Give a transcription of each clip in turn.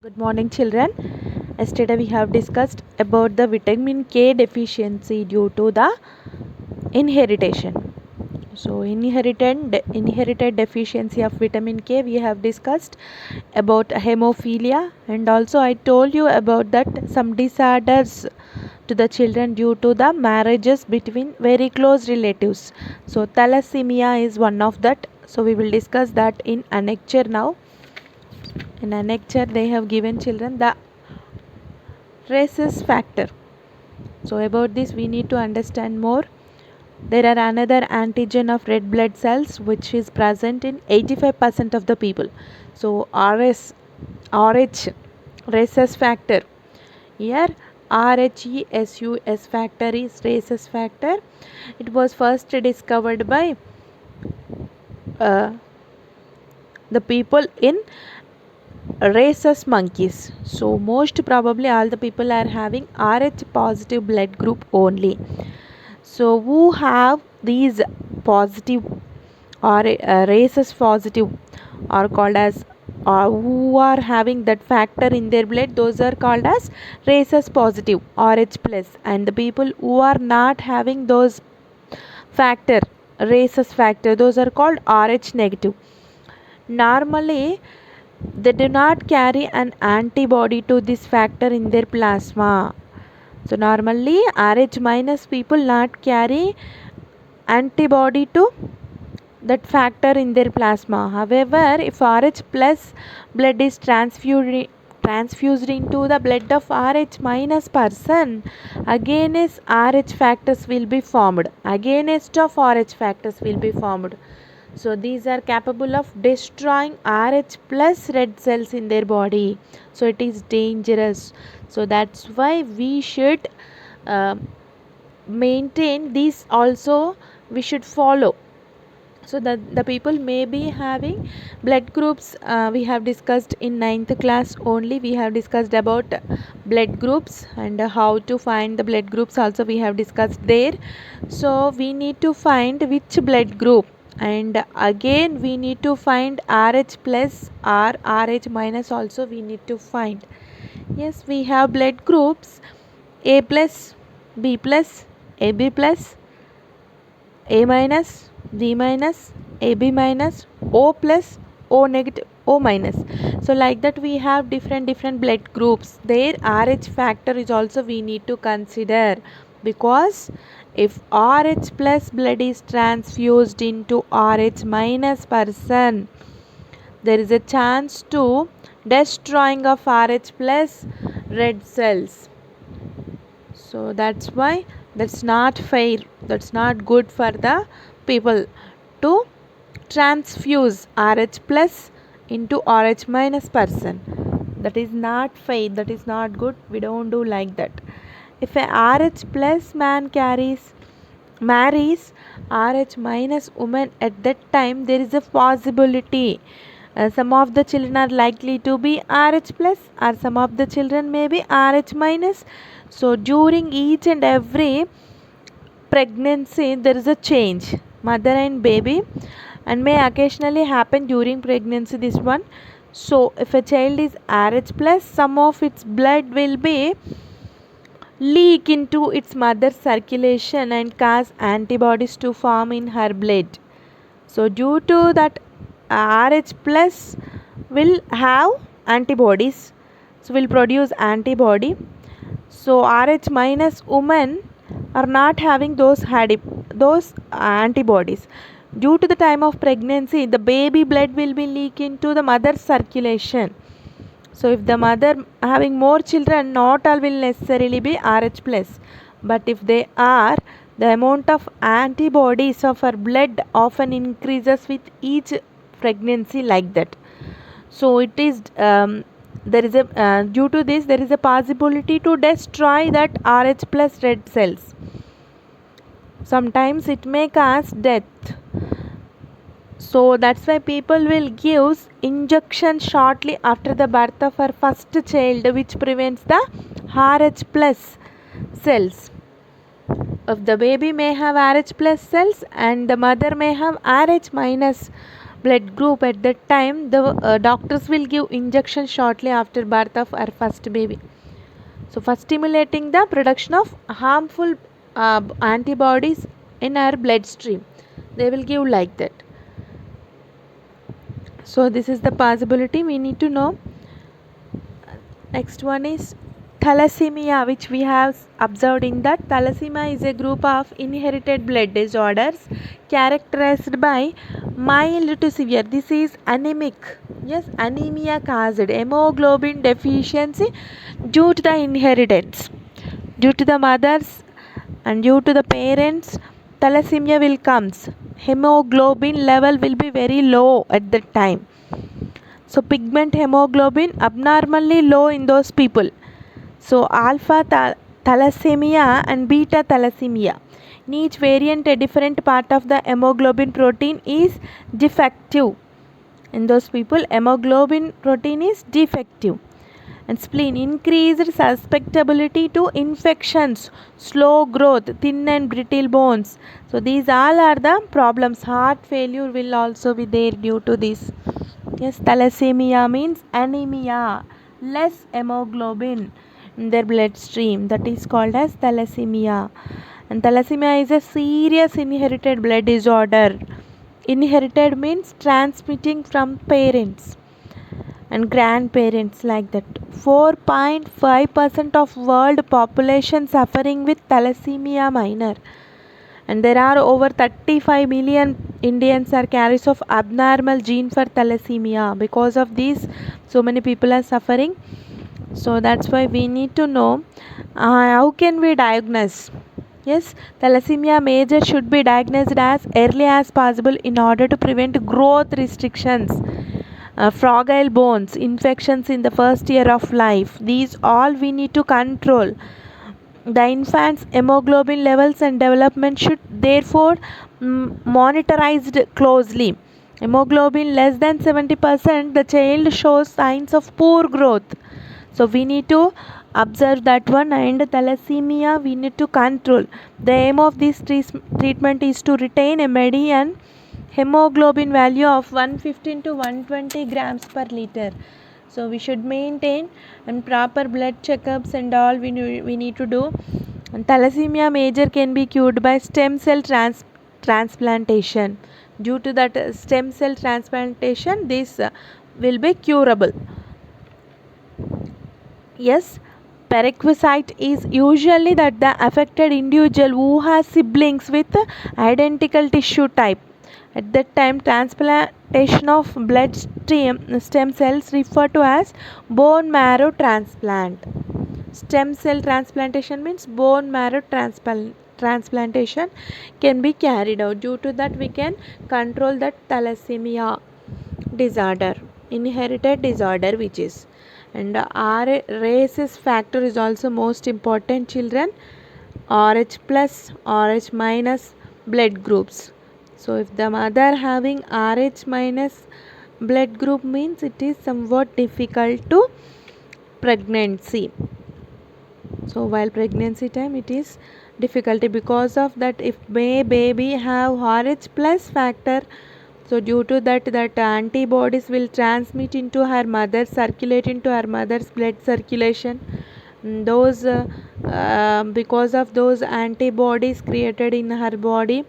Good morning, children. Yesterday we have discussed about the vitamin K deficiency due to the inheritation. So, inherited deficiency of vitamin K we have discussed about hemophilia, and also I told you about that some disorders to the children due to the marriages between very close relatives. So, thalassemia is one of that. So, we will discuss that in annexure now. In annexure, they have given children the rhesus factor. So about this we need to understand more. There are another antigen of red blood cells which is present in 85% of the people. So RH rhesus factor. Here RHESUS factor is rhesus factor. It was first discovered by uh, the people in rhesus monkeys. So most probably all the people are having RH positive blood group only. So who have these positive or rhesus positive are called as who are having that factor in their blood, those are called as rhesus positive RH plus, and the people who are not having those factor rhesus factor, those are called RH negative. Normally they do not carry an antibody to this factor in their plasma. So normally RH minus people not carry antibody to that factor in their plasma. However, if RH plus blood is transfused into the blood of RH minus person, against RH factors will be formed. Against of RH factors will be formed. So these are capable of destroying RH plus red cells in their body. So it is dangerous. So that's why we should uh, maintain these also, we should follow. So that the people may be having blood groups, we have discussed in 9th class only. We have discussed about blood groups and how to find the blood groups also we have discussed there. So we need to find which blood group, and again we need to find RH plus or RH minus also we need to find. Yes, we have blood groups A plus, B plus, AB plus, A minus, B minus, AB minus, O plus, O negative, O minus. So like that we have different blood groups. Their RH factor is also we need to consider, because if RH plus blood is transfused into RH minus person, there is a chance to destroying of RH plus red cells. So that's why that's not fair, that's not good for the people to transfuse RH plus into RH minus person. That is not fair, that is not good, we don't do like that. If a RH plus man marries RH minus woman, at that time there is a possibility some of the children are likely to be RH plus or some of the children may be RH minus. So during each and every pregnancy there is a change, mother and baby, and may occasionally happen during pregnancy this one. So if a child is RH plus, some of its blood will be leak into its mother's circulation and cause antibodies to form in her blood. So due to that, RH plus will have antibodies, so will produce antibody. So RH minus women are not having those antibodies. Due to the time of pregnancy, the baby blood will be leak into the mother's circulation. So if the mother having more children, not all will necessarily be RH plus, but if they are, the amount of antibodies of her blood often increases with each pregnancy like that. So it is there is a due to this there is a possibility to destroy that RH plus red cells. Sometimes it may cause death. So that's why people will give injection shortly after the birth of her first child, which prevents the RH plus cells. If the baby may have RH plus cells and the mother may have RH minus blood group at that time, the doctors will give injection shortly after birth of our first baby. So for stimulating the production of harmful antibodies in our bloodstream, they will give like that. So this is the possibility we need to know. Next one is thalassemia, which we have observed in that thalassemia is a group of inherited blood disorders characterized by mild to severe. This is anemic. Yes, anemia caused hemoglobin deficiency due to the inheritance. Due to the mothers and due to the parents, thalassemia will comes. Hemoglobin level will be very low at that time. So pigment hemoglobin abnormally low in those people. So alpha thalassemia and beta thalassemia. In each variant, a different part of the hemoglobin protein is defective. In those people, hemoglobin protein is defective. And spleen, increased susceptibility to infections, slow growth, thin and brittle bones. So these all are the problems. Heart failure will also be there due to this. Yes, thalassemia means anemia, less hemoglobin in their bloodstream. That is called as thalassemia. And thalassemia is a serious inherited blood disorder. Inherited means transmitting from parents and grandparents, like that. 4.5% of world population suffering with thalassemia minor, and there are over 35 million Indians are carriers of abnormal gene for thalassemia. Because of this, so many people are suffering. So that's why we need to know how can we diagnose. Yes, thalassemia major should be diagnosed as early as possible in order to prevent growth restrictions, fragile bones, infections in the first year of life. These all we need to control. The infant's hemoglobin levels and development should therefore monitorized closely. Hemoglobin less than 70%, the child shows signs of poor growth. So we need to observe that one. And thalassemia we need to control. The aim of this treatment is to retain a median hemoglobin value of 115 to 120 grams per liter. So we should maintain and proper blood checkups and all we need to do. And thalassemia major can be cured by stem cell transplantation. Due to that stem cell transplantation, this will be curable. Yes, prerequisite is usually that the affected individual who has siblings with identical tissue type. At that time, transplantation of blood stem cells referred to as bone marrow transplant. Stem cell transplantation means bone marrow transplantation can be carried out. Due to that, we can control that thalassemia disorder, inherited disorder which is. And rhesus factor is also most important, children. RH plus, RH minus blood groups. So if the mother having RH minus blood group means it is somewhat difficult to pregnancy. So while pregnancy time it is difficulty. Because of that, if baby have RH plus factor, so due to that antibodies will transmit into her mother, circulate into her mother's blood circulation. Those because of those antibodies created in her body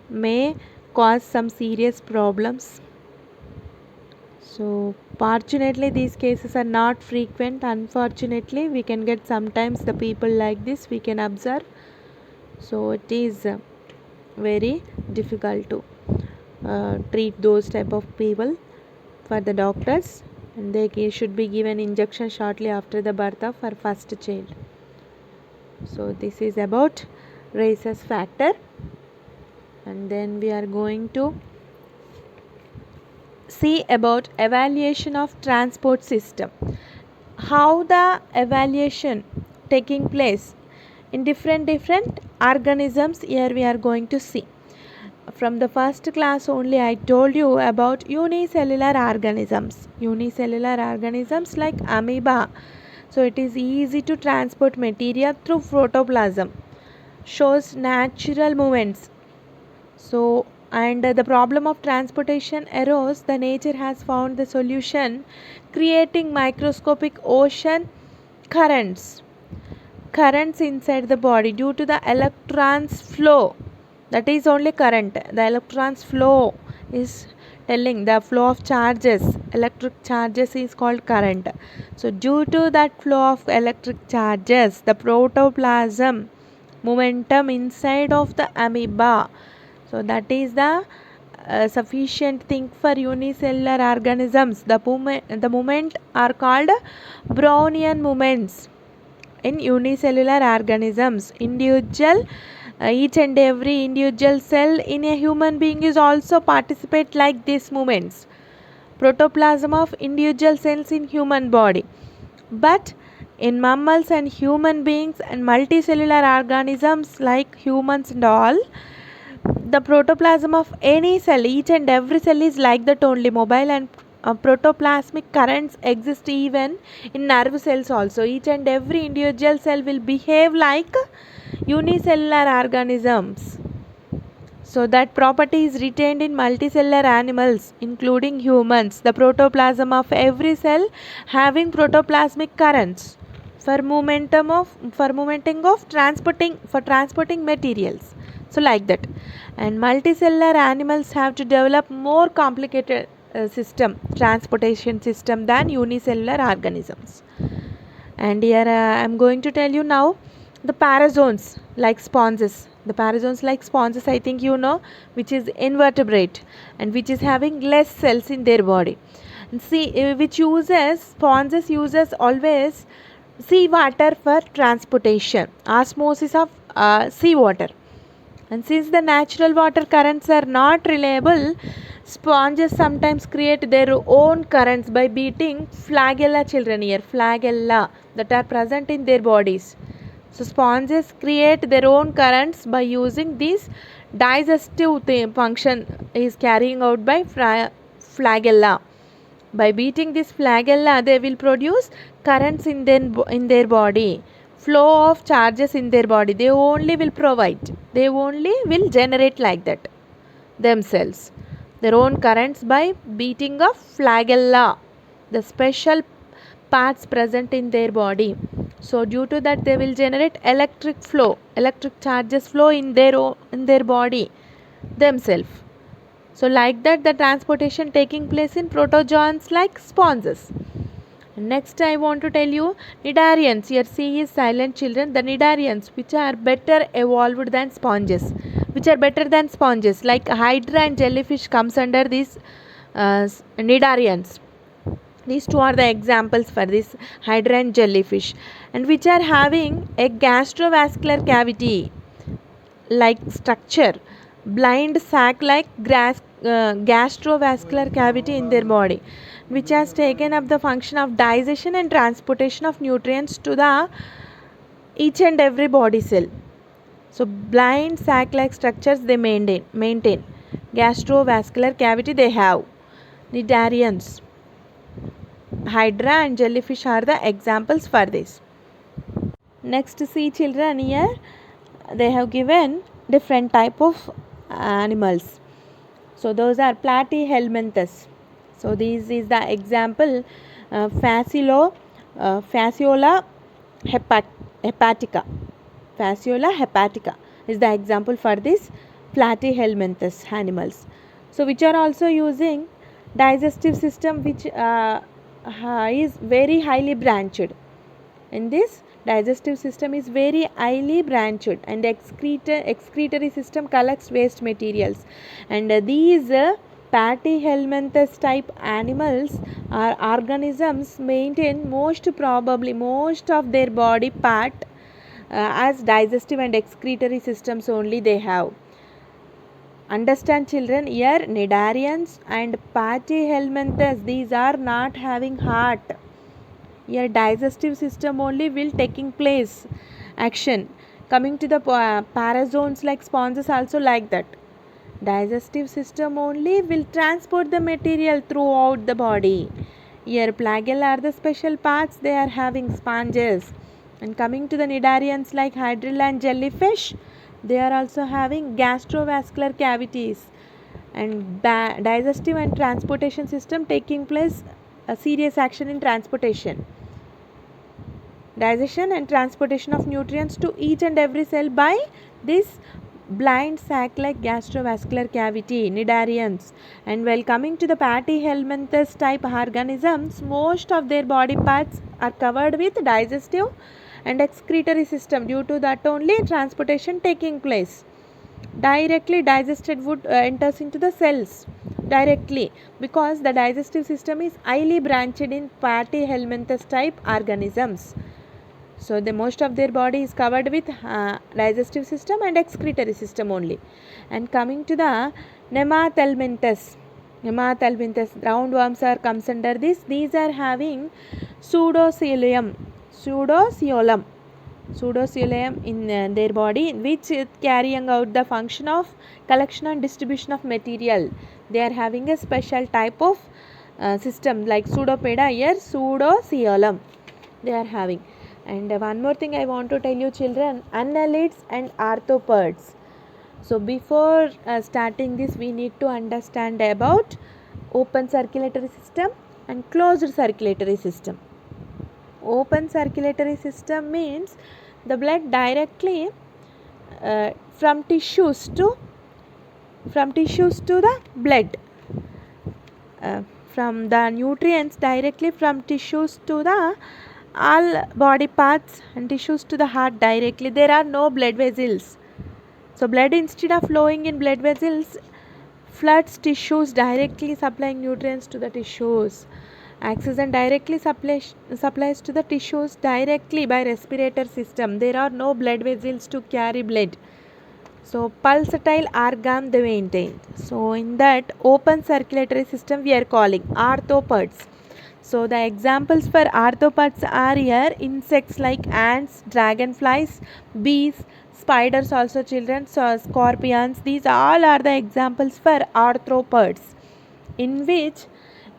may cause some serious problems. So fortunately these cases are not frequent. Unfortunately we can get sometimes the people like this we can observe. So it is very difficult to treat those type of people for the doctors, and they should be given injection shortly after the birth of our first child. So this is about rhesus factor. And then we are going to see about evaluation of transport system. How the evaluation taking place in different organisms, here we are going to see. From the first class only I told you about unicellular organisms. Unicellular organisms like amoeba. So it is easy to transport material through protoplasm. Shows natural movements. So and the problem of transportation arose, the nature has found the solution, creating microscopic ocean currents inside the body due to the electrons flow. That is only current. The electrons flow is telling the flow of charges, electric charges is called current. So due to that flow of electric charges, the protoplasm momentum inside of the amoeba, so that is the sufficient thing for unicellular organisms. The movement are called Brownian movements in unicellular organisms. Each and every individual cell in a human being is also participate like these movements. Protoplasm of individual cells in human body. But in mammals and human beings and multicellular organisms like humans and all, the protoplasm of any cell, each and every cell is like that only, mobile, and protoplasmic currents exist even in nerve cells also. Each and every individual cell will behave like unicellular organisms. So that property is retained in multicellular animals including humans. The protoplasm of every cell having protoplasmic currents for transporting materials. So like that. And multicellular animals have to develop more complicated transportation system than unicellular organisms. And here I am going to tell you now the parazoans like sponges. The parazoans like sponges, I think you know, which is invertebrate and which is having less cells in their body. And sponges uses always seawater for transportation, osmosis of seawater. And since the natural water currents are not reliable, sponges sometimes create their own currents by beating flagella, children here, flagella that are present in their bodies. So sponges create their own currents by using this digestive function is carrying out by flagella. By beating this flagella, they will produce currents in their body, flow of charges in their body. They only will generate like that themselves, their own currents by beating of flagella, the special parts present in their body. So due to that, they will generate electric charges flow in their body themselves. So like that, the transportation taking place in protozoans like sponges. Next I want to tell you cnidarians. Here C is silent, children. The cnidarians which are better evolved than sponges, like hydra and jellyfish comes under these cnidarians. These two are the examples for this hydra and jellyfish, and which are having a gastrovascular cavity like structure, blind sac like gastrovascular cavity in their body, which has taken up the function of digestion and transportation of nutrients to the each and every body cell. So blind sac like structures they maintain. Gastrovascular cavity they have. Cnidarians, hydra and jellyfish are the examples for this. Next, see children, here they have given different type of animals. So those are platyhelminthes. So this is the example, Fasciola hepatica. Fasciola hepatica is the example for this platyhelminthes animals. So which are also using digestive system which is very highly branched. In this digestive system is very highly branched, and the excretory system collects waste materials. And these platyhelminthes type animals or organisms maintain most of their body part as digestive and excretory systems only they have. Understand children, here cnidarians and platyhelminthes, these are not having heart. Here digestive system only will taking place action. Coming to the parazoans like sponges also like that. Digestive system only will transport the material throughout the body. Here flagella are the special parts they are having, sponges. And coming to the cnidarians like hydrilla and jellyfish, they are also having gastrovascular cavities. and digestive and transportation system taking place a serious action in transportation. Digestion and transportation of nutrients to each and every cell by this blind sac-like gastrovascular cavity, cnidarians. And while coming to the platyhelminthes type organisms, most of their body parts are covered with digestive and excretory system. Due to that only transportation taking place. Directly digested food enters into the cells directly, because the digestive system is highly branched in platyhelminthes type organisms. So the most of their body is covered with digestive system and excretory system only. And coming to the nemathelminthes, roundworms are comes under this. These are having pseudocoelom in their body, which is carrying out the function of collection and distribution of material. They are having a special type of system like pseudopoda. Here pseudocoelom they are having. And one more thing I want to tell you children, annelids and arthropods. So before starting this, we need to understand about open circulatory system and closed circulatory system. Open circulatory system means the blood directly from tissues to the blood, from the nutrients directly from tissues to the all body parts and tissues to the heart directly. There are no blood vessels. So blood, instead of flowing in blood vessels, floods tissues, directly supplying nutrients to the tissues. Oxygen directly supplies to the tissues directly by respiratory system. There are no blood vessels to carry blood. So pulsatile organ they maintain. So in that open circulatory system we are calling arthropods. So the examples for arthropods are here insects like ants, dragonflies, bees, spiders also children, so scorpions. These all are the examples for arthropods, in which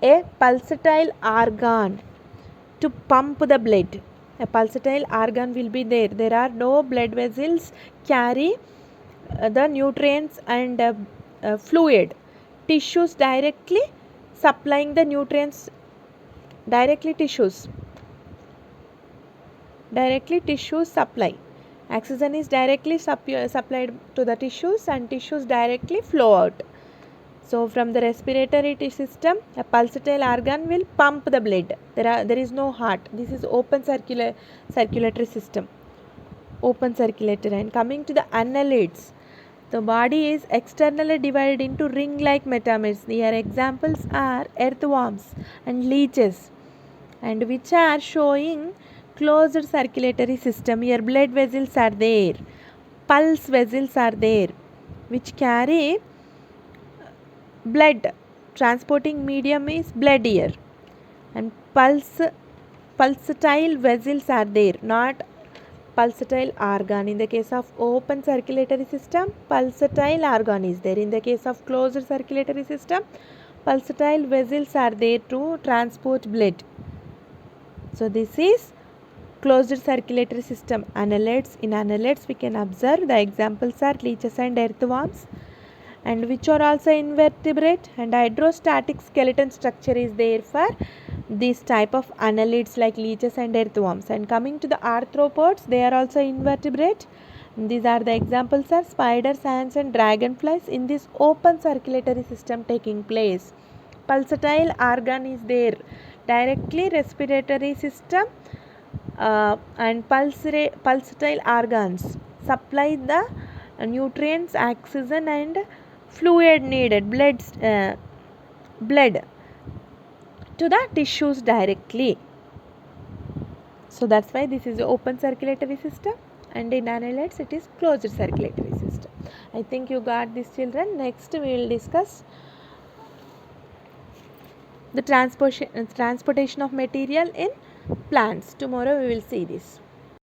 a pulsatile organ to pump the blood. A pulsatile organ will be there. There are no blood vessels carry the nutrients and fluid. Tissues directly supplying the nutrients. Directly tissues supply. Oxygen is directly supplied to the tissues and tissues directly flow out. So from the respiratory system, a pulsatile organ will pump the blood. There is no heart. This is open circulatory system. Open circulatory. And coming to the annelids, the body is externally divided into ring-like metameres. Their examples are earthworms and leeches, and which are showing closed circulatory system. Here blood vessels are there, pulse vessels are there, which carry blood. Transporting medium is blood here, and pulsatile vessels are there, not pulsatile organ. In the case of open circulatory system, pulsatile organ is there. In the case of closed circulatory system, pulsatile vessels are there to transport blood. So this is closed circulatory system. Annelids. In annelids we can observe the examples are leeches and earthworms, and which are also invertebrate, and hydrostatic skeleton structure is there for this type of annelids like leeches and earthworms. And coming to the arthropods, they are also invertebrate. These are the examples are spiders, ants and dragonflies in this open circulatory system taking place. Pulsatile organ is there, directly respiratory system and pulsatile organs supply the nutrients, oxygen and fluid needed, blood to the tissues directly. So that's why this is open circulatory system, and in annelids it is closed circulatory system. I think you got this children. Next we will discuss the transportation of material in plants. Tomorrow we will see this.